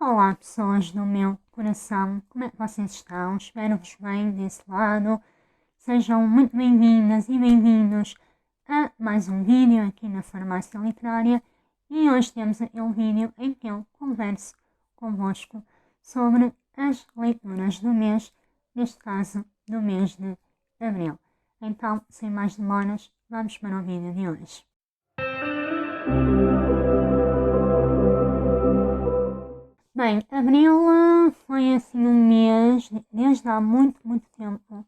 Olá, pessoas do meu coração, como é que vocês estão? Espero-vos bem desse lado. Sejam muito bem-vindas e bem-vindos a mais um vídeo aqui na Farmácia Literária. E hoje temos aquele vídeo em que eu converso convosco sobre as leituras do mês, neste caso do mês de Abril. Então, sem mais demoras, vamos para o vídeo de hoje. Bem, Abril foi assim um mês, desde há muito tempo,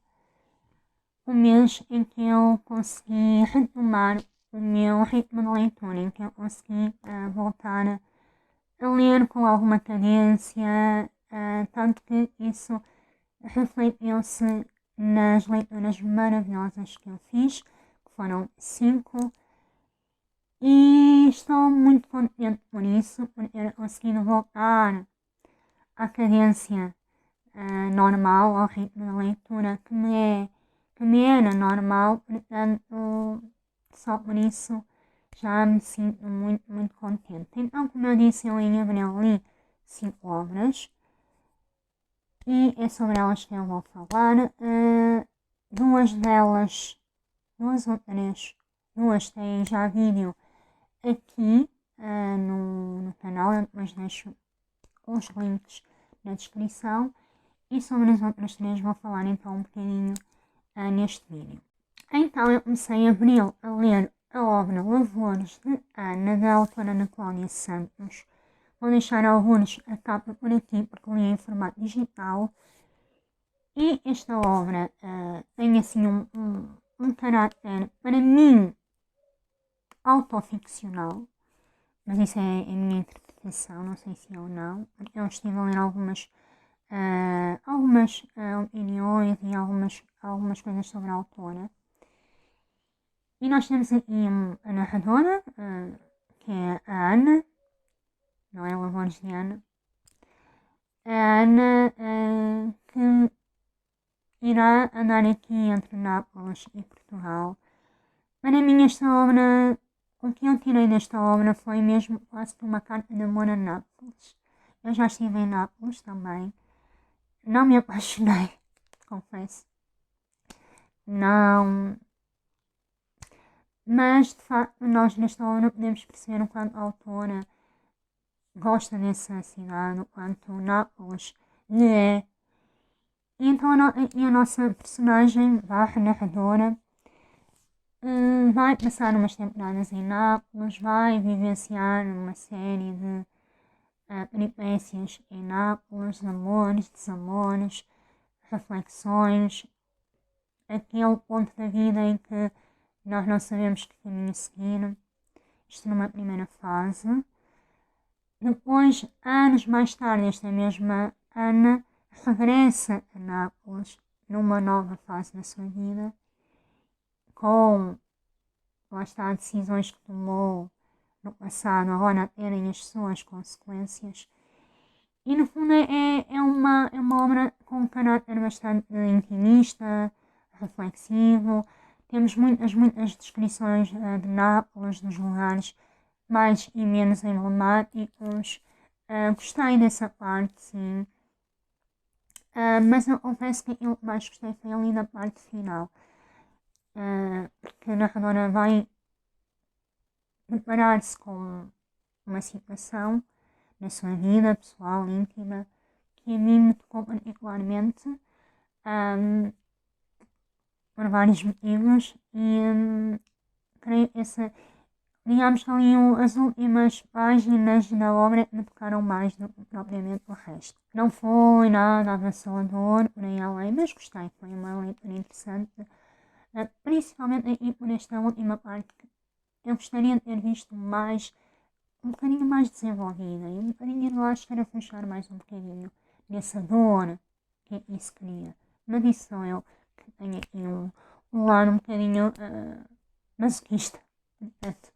um mês em que eu consegui retomar o meu ritmo de leitura, em que eu consegui voltar a ler com alguma cadência, tanto que isso refletiu-se nas leituras maravilhosas que eu fiz, que foram 5, e estou muito contente por isso, por ter conseguido voltar à cadência normal, ao ritmo de leitura que me era normal, portanto, só por isso já me sinto muito contente. Então, como eu disse, eu em abril li 5 obras e é sobre elas que eu vou falar. Duas delas, duas ou três, duas têm já vídeo aqui no canal, eu depois deixo os links na descrição. E sobre as outras três vou falar então um bocadinho neste vídeo. Então eu comecei a abril a ler a obra Lavores de Ana, da autora Ana Cláudia Santos. Vou deixar alguns a capa por aqui porque li em formato digital. E esta obra tem assim um caráter, para mim, autoficcional. Mas isso é a minha interpretação, não sei se é ou não. Eu estive a ler algumas opiniões e algumas coisas sobre a autora. E nós temos aqui a narradora, que é a Ana, não é Lavores de Ana. A Ana que irá andar aqui entre Nápoles e Portugal. Para mim esta obra, o que eu tirei desta obra foi mesmo quase que uma carta de amor a Nápoles. Eu já estive em Nápoles também. Não me apaixonei, confesso. Não. Mas, de facto, nós nesta obra podemos perceber o quanto a autora gosta dessa cidade, o quanto Nápoles lhe é. E então a nossa personagem, barra narradora, vai passar umas temporadas em Nápoles, vai vivenciar uma série de peripécias em Nápoles, amores, desamores, reflexões, aquele ponto da vida em que nós não sabemos que caminho seguir. Isto numa primeira fase. Depois, anos mais tarde, esta mesma Ana regressa a Nápoles numa nova fase da sua vida, com, lá está, decisões que tomou no passado, agora a terem as suas consequências. E no fundo é uma obra com um caráter bastante intimista, reflexivo. Temos muitas descrições de Nápoles, dos lugares mais e menos emblemáticos. Gostei dessa parte, sim. Mas eu confesso que aquilo que mais gostei foi ali na parte final. Porque a narradora vai preparar-se com uma situação na sua vida pessoal, íntima, que a mim me tocou particularmente. Por vários motivos e creio que digamos que ali as últimas páginas da obra me tocaram mais do que propriamente o resto. Não foi nada avassalador, por aí além, mas gostei, foi uma leitura interessante, principalmente aqui por esta última parte que eu gostaria de ter visto mais, um bocadinho mais desenvolvida e um bocadinho de lá escarafuchar mais um bocadinho nessa dor que aqui se cria. Mas isso sou eu que tenho aqui um lado um bocadinho masoquista, portanto.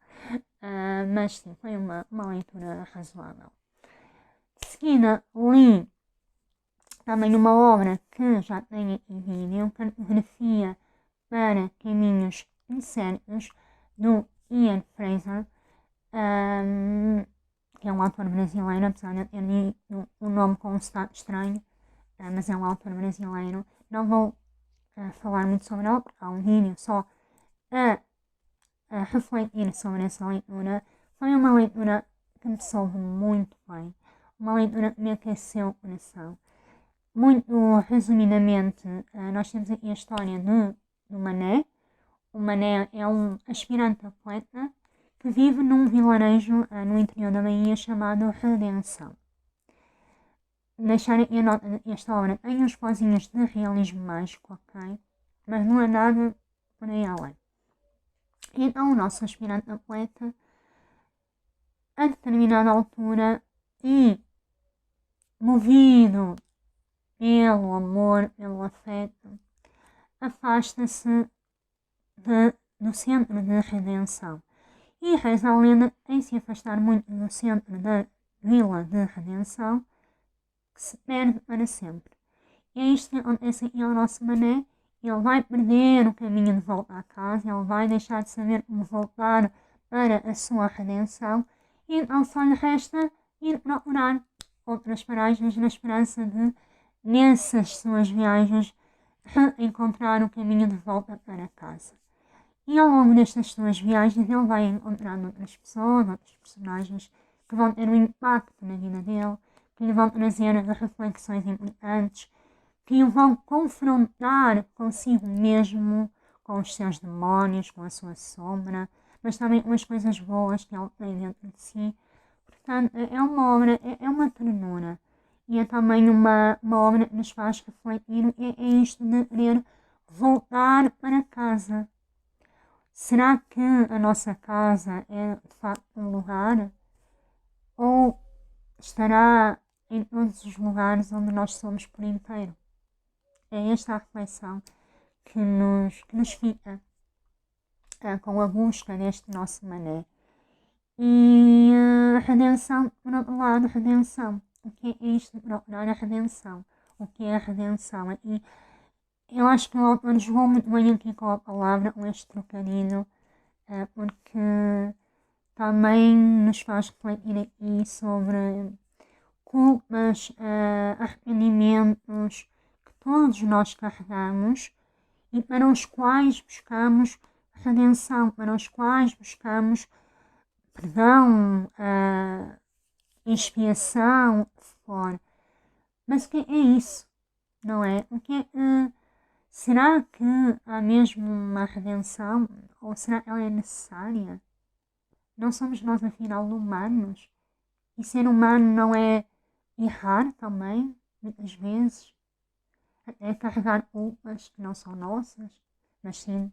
Mas sim, foi uma leitura razoável. De seguida, li também uma obra que já tem aqui vídeo, Cartografia para Caminhos Incertos, do Ian Fraser, que é um autor brasileiro, apesar de eu ter dito o nome com um sotaque estranho, mas é um autor brasileiro. Não vou falar muito sobre ele, porque há um vídeo só a refletir sobre essa leitura. Foi uma leitura que me soube muito bem, uma leitura que me aqueceu o coração. Muito resumidamente, nós temos aqui a história do Mané. O Mané é um aspirante atleta que vive num vilarejo no interior da Bahia chamado Redenção. Deixar aqui a nota de que esta obra tem uns pozinhos de realismo mágico, ok? Mas não é nada por aí além. Então o nosso aspirante atleta, a determinada altura e movido pelo amor, pelo afeto, afasta-se do centro de redenção. E reza a lenda em se afastar muito do centro da vila de redenção, que se perde para sempre. E é isto que acontece aqui ao nosso Mané. Ele vai perder o caminho de volta à casa, ele vai deixar de saber como voltar para a sua redenção, e então só lhe resta ir procurar outras paragens na esperança de, nessas suas viagens, encontrar o caminho de volta para casa. E ao longo destas suas viagens ele vai encontrando outras pessoas, outros personagens que vão ter um impacto na vida dele, que lhe vão trazer reflexões importantes, que o vão confrontar consigo mesmo, com os seus demónios, com a sua sombra, mas também com as coisas boas que ele tem dentro de si. Portanto, é uma obra, é uma ternura. E é também uma obra que nos faz refletir, é isto de querer voltar para casa. Será que a nossa casa é de facto um lugar? Ou estará em todos os lugares onde nós somos por inteiro? É esta a reflexão que nos fica com a busca deste nosso Mané. E a redenção, por outro lado, redenção. O que é isto de procurar a redenção? O que é a redenção? E eu acho que o autor jogou muito bem aqui com a palavra, com este trocadilho, porque também nos faz refletir aqui sobre culpas, arrependimentos que todos nós carregamos e para os quais buscamos redenção, para os quais buscamos perdão, expiação, o que for. Mas o que é isso? Não é? O que é, será que há mesmo uma redenção? Ou será que ela é necessária? Não somos nós, afinal, humanos? E ser humano não é errar também, muitas vezes? É carregar culpas que não são nossas, mas sim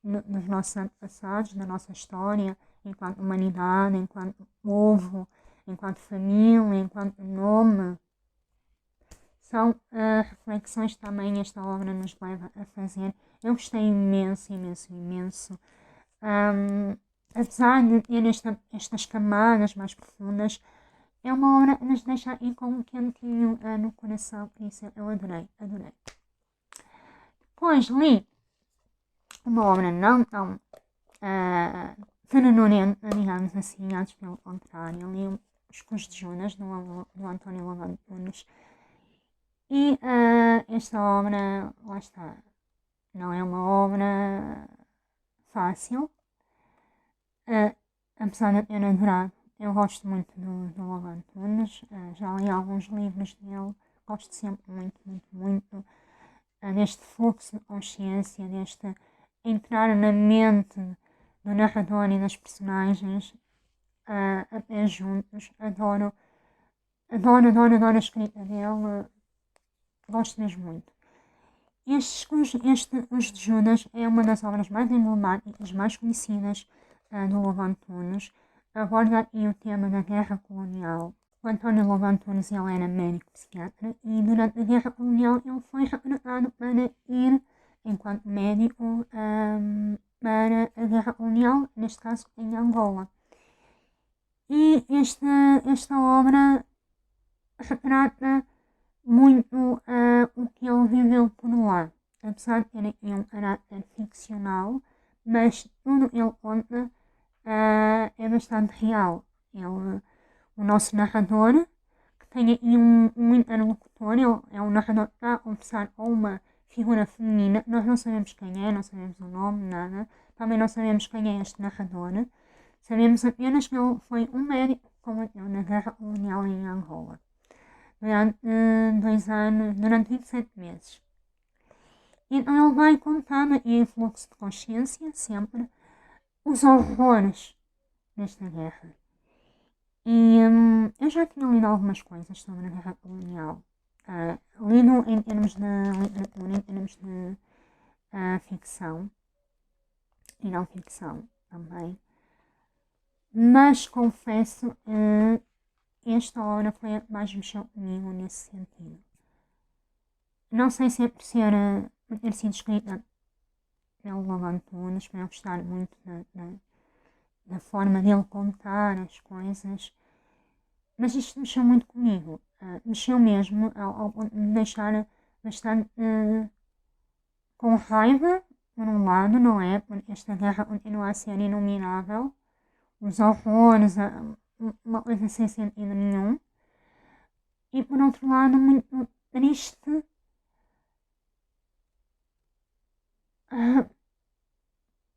nos nossos antepassados, na nossa história, enquanto humanidade, enquanto povo, enquanto família, enquanto nome. São reflexões que também esta obra nos leva a fazer. Eu gostei imenso, imenso, imenso. Apesar de ter estas camadas mais profundas, é uma obra que nos deixa aí com um quentinho no coração, por isso eu adorei, adorei. Depois li uma obra não tão fenomenenta, digamos assim, antes pelo contrário, li Os Cus de Judas, do António Lobato Nunes. E esta obra, lá está, não é uma obra fácil, apesar de eu ter adorado. Eu gosto muito do Lobato Nunes, já li alguns livros dele, gosto sempre muito, muito, muito deste fluxo de consciência, deste entrar na mente do narrador e das personagens até juntos. Adoro a escrita dele, gosto mesmo muito. Os de Judas é uma das obras mais emblemáticas, mais conhecidas do Lobato Nunes. Aborda aqui o tema da guerra colonial. O António Lobato Nunes ele era médico psiquiatra e durante a guerra colonial ele foi recrutado para ir, enquanto médico, para a guerra colonial, neste caso em Angola. E esta obra retrata muito o que ele viveu por lá, apesar de ter aqui um caráter ficcional, mas tudo ele conta é bastante real. O nosso narrador, que tem aí um interlocutor, ele é um narrador que está a conversar com uma figura feminina, nós não sabemos quem é, não sabemos o nome, nada, também não sabemos quem é este narrador, sabemos apenas que ele foi um médico que combateu na guerra colonial em Angola durante 2 anos, durante 27 meses. Então ele vai contar em fluxo de consciência, sempre, os horrores desta guerra. E eu já tinha lido algumas coisas sobre a guerra colonial. Lido em termos de literatura, em termos de ficção e não ficção também. Mas confesso que esta obra foi a que mais mexeu comigo nesse sentido. Não sei se é por ter sido escrita pelo Lobo Antunes, por eu gostar muito da forma dele contar as coisas, mas isto mexeu muito comigo. Mexeu mesmo ao ponto de me deixar bastante com raiva, por um lado, não é? Porque esta guerra continua a ser inominável, os horrores, uma coisa sem sentido nenhum. E por outro lado, muito triste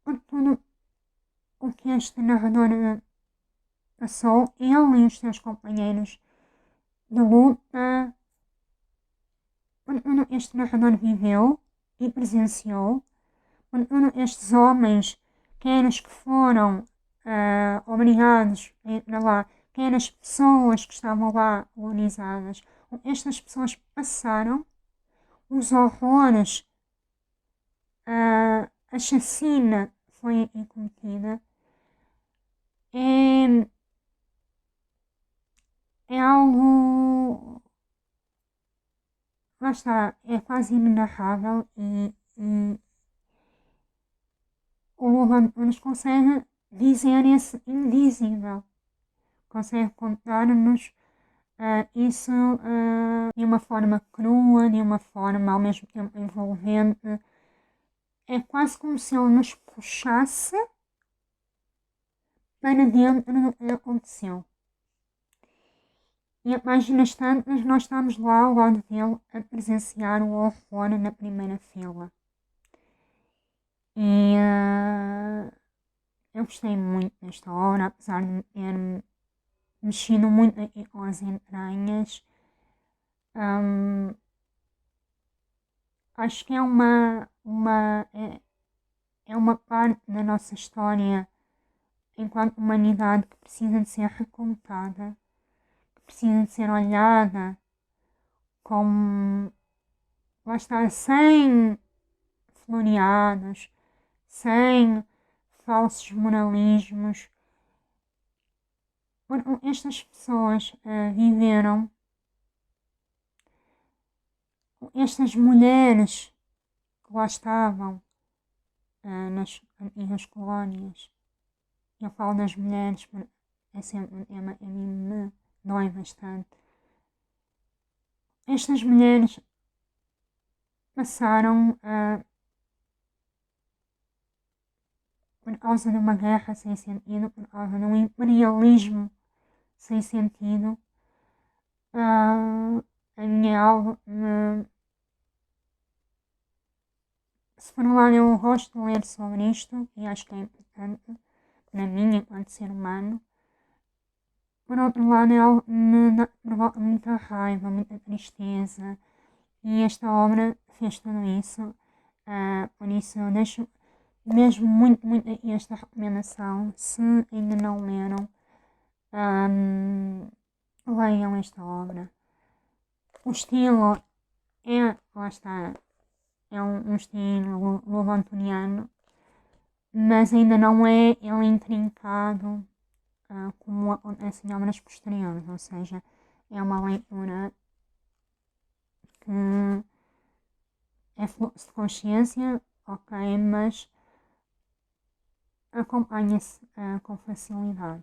por tudo o que este narrador passou, ele e os seus companheiros de luta, por tudo este narrador viveu e presenciou, por tudo estes homens, quer os que foram obrigados a ir para lá, quer as pessoas que estavam lá colonizadas, estas pessoas passaram, os horrores, a chacina foi cometida, é algo, lá está, é quase inenarrável e o Lobo Antunes consegue dizer esse indizível, consegue contar-nos isso de uma forma crua, de uma forma ao mesmo tempo envolvente. É quase como se ele nos puxasse para dentro do que aconteceu. E a páginas tantas nós estamos lá ao lado dele a presenciar o horror na primeira fila. E eu gostei muito desta obra, apesar de me ter mexido muito aqui com as entranhas. Acho que é uma parte da nossa história enquanto humanidade que precisa de ser recontada, que precisa de ser olhada como, lá está, sem floreados, sem falsos moralismos. Estas pessoas viveram, estas mulheres que lá estavam nas antigas colónias, eu falo das mulheres, é sempre um tema que a mim me dói bastante. Estas mulheres passaram por causa de uma guerra sem sentido, por causa de um imperialismo sem sentido. A minha alma, se for lá eu gosto de ler sobre isto e acho que é importante para mim enquanto ser humano. Por outro lado, ela me provoca muita raiva, muita tristeza e esta obra fez tudo isso. Por isso eu deixo mesmo muito, muito aqui esta recomendação. Se ainda não leram, leiam esta obra. O estilo lá está, é um estilo lobo-antoniano, mas ainda não é ele intrincado como acontece em obras posteriores, ou seja, é uma leitura que é fluxo de consciência, ok, mas acompanha-se com facilidade.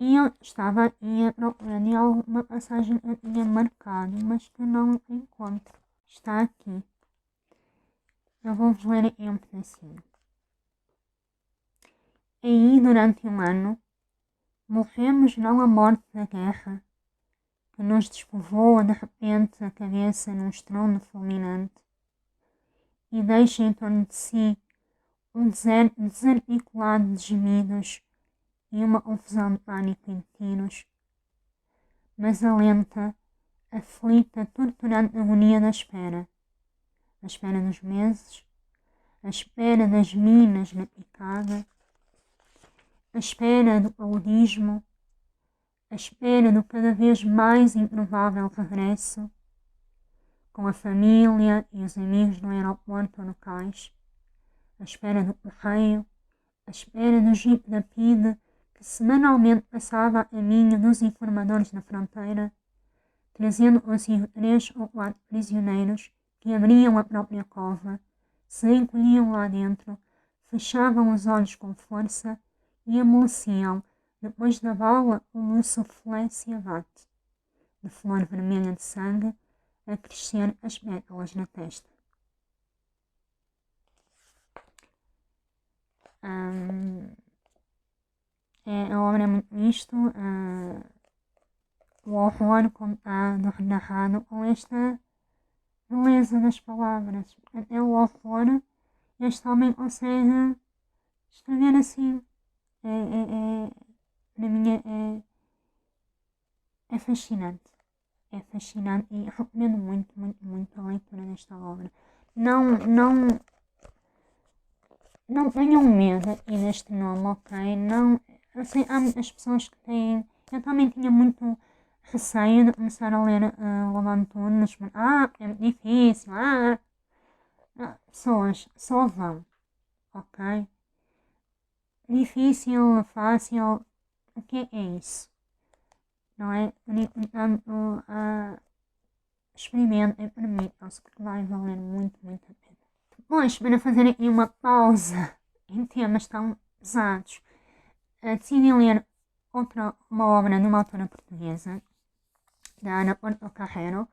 E eu estava aqui a procurar de alguma passagem que eu tinha marcado, mas que não encontro. Está aqui. Eu vou-vos ler aqui um pedacinho. Aí, durante um ano, morremos não a morte da guerra, que nos despovoa de repente a cabeça num estrondo fulminante e deixa em torno de si um deserto desarticulado de gemidos e uma confusão de pânico e de tiros, mas a lenta, aflita, torturante agonia da espera. A espera dos meses, a espera das minas na picada, a espera do paludismo, a espera do cada vez mais improvável regresso, com a família e os amigos no aeroporto ou no cais, a espera do correio, a espera do jipe da PIDE que semanalmente passava a caminho dos informadores da fronteira, trazendo consigo 3 ou 4 prisioneiros que abriam a própria cova, se encolhiam lá dentro, fechavam os olhos com força e amoleciam, depois da bala, um soufflé se abate, de flor vermelha de sangue, a crescer as pétalas na testa. A obra é muito isto, o horror contado, narrado com esta beleza das palavras. É o horror, este homem consegue escrever assim. Para mim é fascinante. É fascinante e recomendo muito, muito, muito a leitura desta obra. Não tenham medo aqui deste nome, ok? Não, eu sei, há muitas pessoas que têm. Eu também tinha muito receio de começar a ler Lobo Antunes, mas é muito difícil, pessoas, só vão, ok? Difícil, fácil, o que é isso? Não é? Portanto, experimentem, permitam-se, porque vai valer muito, muito a pena. Depois, para fazer aqui uma pausa em temas tão pesados, decidi ler uma obra de uma autora portuguesa, da Ana Portocarrero.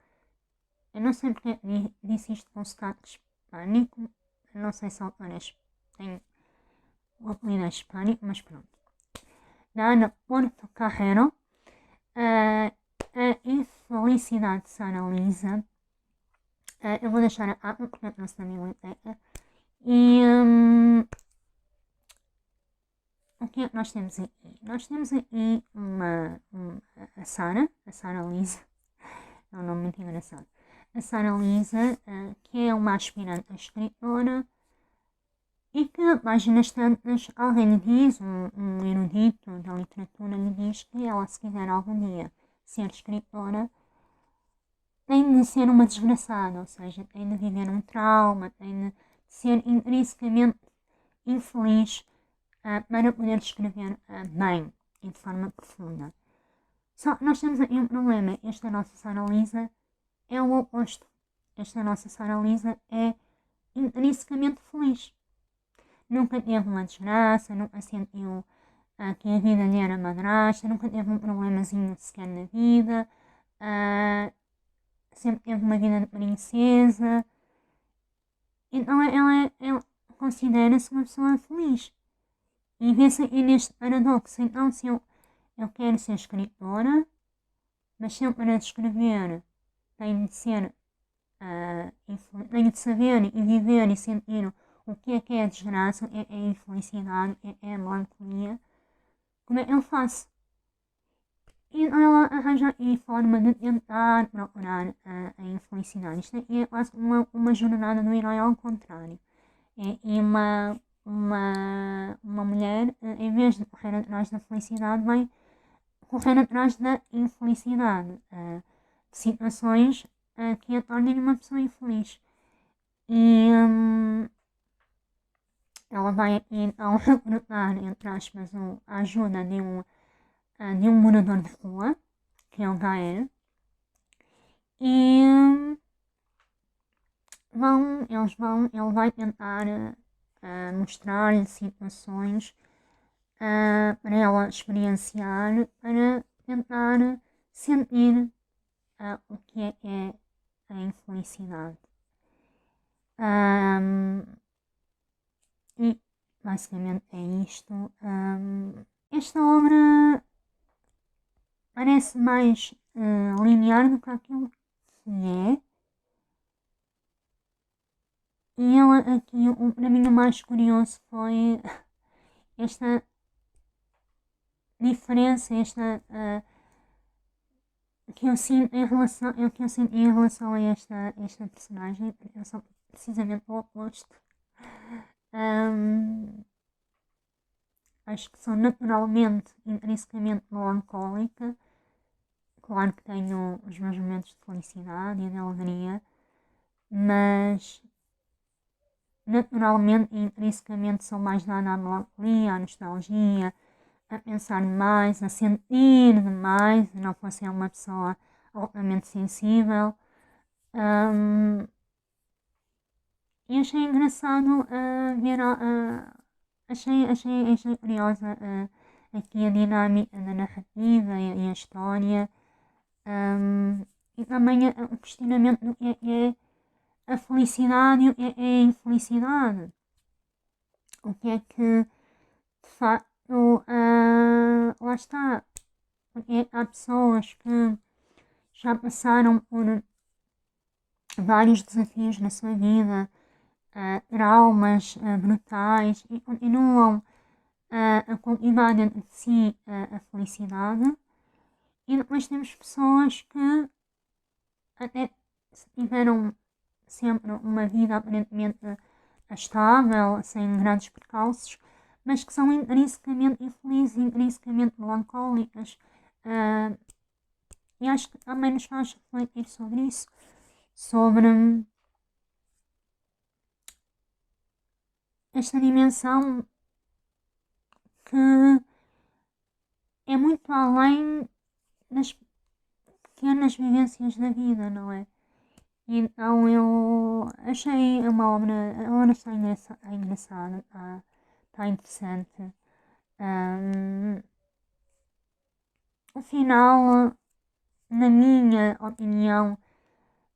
Eu não sei porque disse isto com sotaque hispânico, não sei se a autora tem o apelido hispânico, mas pronto. Da Ana Portocarrero, a infelicidade de Sara Lisa. Eu vou deixar a capa porque eu trouxe da biblioteca. E o que é que nós temos aqui? Nós temos aqui a Sara Lisa, é um nome muito engraçado. A Sara Lisa, que é uma aspirante a escritora e que, a páginas tantas, alguém lhe diz, um erudito da literatura lhe diz que ela, se quiser algum dia ser escritora, tem de ser uma desgraçada, ou seja, tem de viver um trauma, tem de ser intrinsecamente infeliz para poder escrever bem e de forma profunda. Só que nós temos aqui um problema. Esta nossa Sara Lisa é o oposto. Esta nossa Sara Lisa é intrinsecamente feliz. Nunca teve uma desgraça, nunca sentiu que a vida lhe era madrasta, nunca teve um problemazinho sequer na vida, sempre teve uma vida de princesa. Então ela considera-se uma pessoa feliz. E vê-se aqui neste paradoxo. Então, se eu quero ser escritora, mas se eu para escrever tenho de ser, tenho de saber e viver e sentir o que é a desgraça, o que é a infelicidade, o que é a melancolia, como é que eu faço? E ela arranja aqui forma de tentar procurar a infelicidade. Isto aqui é quase uma jornada do herói ao contrário. E uma mulher, em vez de correr atrás da felicidade, vai correr atrás da infelicidade, de situações que a tornem uma pessoa infeliz. E ela vai então recrutar, entre aspas, a ajuda de um morador de rua, que é o Gael, e ele vai tentar mostrar-lhe situações para ela experienciar, para tentar sentir o que é a infelicidade. E basicamente é isto. Esta obra parece mais linear do que aquilo que é. E ela aqui, para mim o mais curioso foi esta diferença, esta que eu sinto em relação, a esta personagem. Eu sou precisamente o oposto. Acho que sou naturalmente, intrinsecamente melancólica. Claro que tenho os meus momentos de felicidade e de alegria, mas naturalmente e intrinsecamente sou mais dada à melancolia, à nostalgia, a pensar demais, a sentir demais. Não fosse ser uma pessoa altamente sensível. E achei engraçado ver, achei curiosa aqui a dinâmica da narrativa e a história. E também o questionamento do que é a felicidade e o que é a infelicidade. O que é que, de facto, lá está. Porque há pessoas que já passaram por vários desafios na sua vida, traumas brutais, e continuam a cultivar dentro de si a felicidade. E depois temos pessoas que até tiveram sempre uma vida aparentemente estável, sem grandes percalços, mas que são intrinsecamente infelizes, intrinsecamente melancólicas. E acho que também nos faz refletir sobre isso, sobre esta dimensão que é muito além das pequenas vivências da vida, não é? E então eu achei uma obra, a obra está engraçada, está interessante. O final, na minha opinião,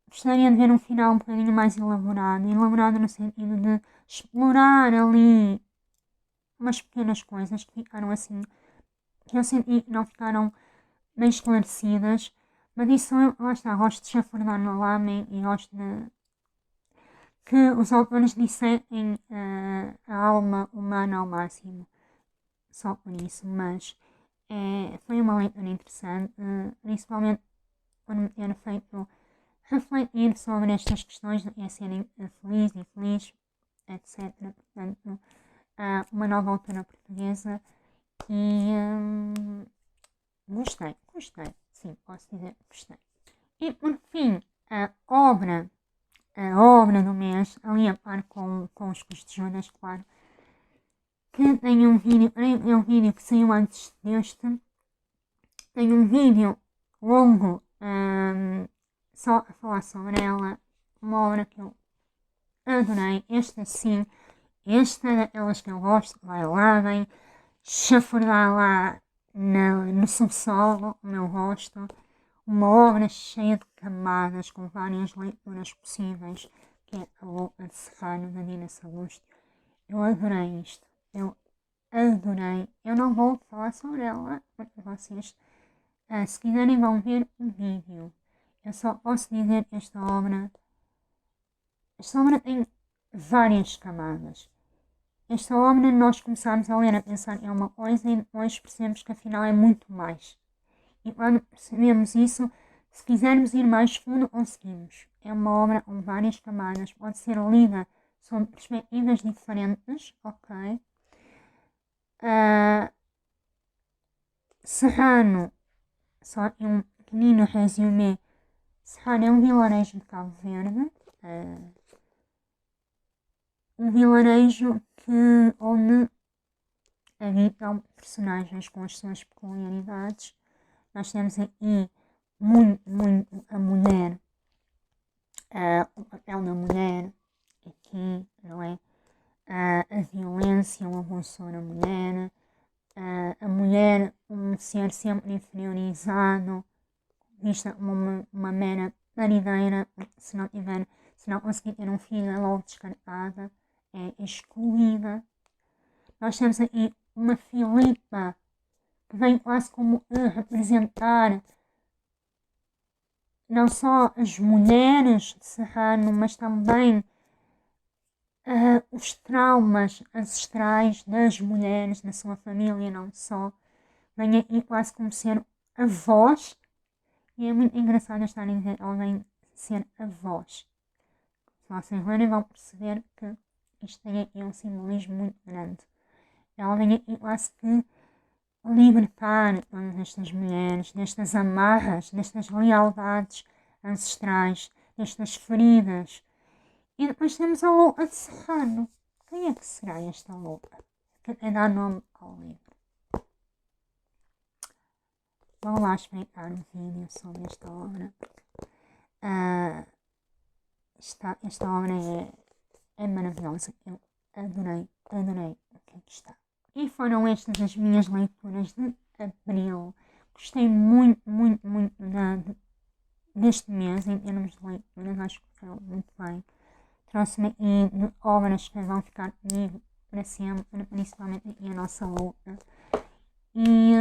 gostaria de ver um final um bocadinho mais elaborado no sentido de explorar ali umas pequenas coisas que ficaram assim, que eu senti que não ficaram bem esclarecidas, mas isso, lá está, gosto de chafurdar no lame e gosto de que os autores dissequem a alma humana ao máximo, só por isso, mas foi uma leitura interessante, principalmente por me ter feito refletir sobre estas questões de serem feliz, infeliz, etc. Portanto, uma nova autora portuguesa e gostei, sim, posso dizer que gostei. E por fim, a obra do mês, ali a par com os custos de Judas, claro, que tem um vídeo, é um vídeo que saiu antes deste, tem um vídeo longo só a falar sobre ela, uma obra que eu adorei. Esta sim, esta é daquelas que eu gosto, vai lá, vem chafurdar lá no subsolo, como eu gosto. Uma obra cheia de camadas, com várias leituras possíveis, que é A Louca de Serrano, da Dina Salustio. Eu adorei isto, eu adorei. Eu não vou falar sobre ela, porque vocês, se quiserem, vão ver o vídeo. Eu só posso dizer que esta obra tem várias camadas. Esta obra nós começamos a ler a pensar que é uma coisa e depois percebemos que afinal é muito mais. E quando percebemos isso, se quisermos ir mais fundo, conseguimos. É uma obra com várias camadas, pode ser lida sob perspectivas diferentes, ok? Serrano, só um pequenino resumé. Serrano é um vilarejo de Cabo Verde. Um vilarejo onde habitam personagens com as suas peculiaridades. Nós temos aqui muito a mulher, o papel da mulher aqui, não é? A violência, o abuso da mulher, a mulher um ser sempre inferiorizado, vista como uma mera parideira, se não conseguir ter um filho é logo descartada, é excluída. Nós temos aqui uma Filipa, que vem quase como a representar não só as mulheres de Serrano, mas também os traumas ancestrais das mulheres na sua família, não só. Vem aqui quase como ser a voz, e é muito engraçado estar a dizer ela vem ser a voz. Se vocês lerem vão perceber que isto tem aqui um simbolismo muito grande. Ela vem aqui quase que libertar todas estas mulheres destas amarras, destas lealdades ancestrais, destas feridas. E depois temos a Lua de Serrano. Quem é que será esta Lua? Que até dá nome ao livro. Vou lá espreitar um vídeo sobre esta obra. Esta obra é maravilhosa. Eu adorei o que aqui está. E foram estas as minhas leituras de abril. Gostei muito deste mês em termos de leituras. Acho que foi muito bem. Trouxe-me aqui de obras que vão ficar comigo para sempre, principalmente aqui a nossa luta. E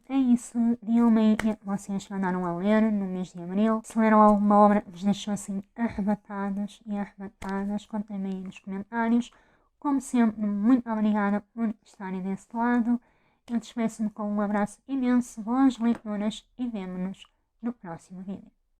é isso. Digam-me aí o que vocês andaram a ler no mês de abril. Se leram alguma obra que vos deixou assim arrebatadas, contem-me aí nos comentários. Como sempre, muito obrigada por estarem desse lado. Eu despeço-me com um abraço imenso, boas leituras e vemo-nos no próximo vídeo.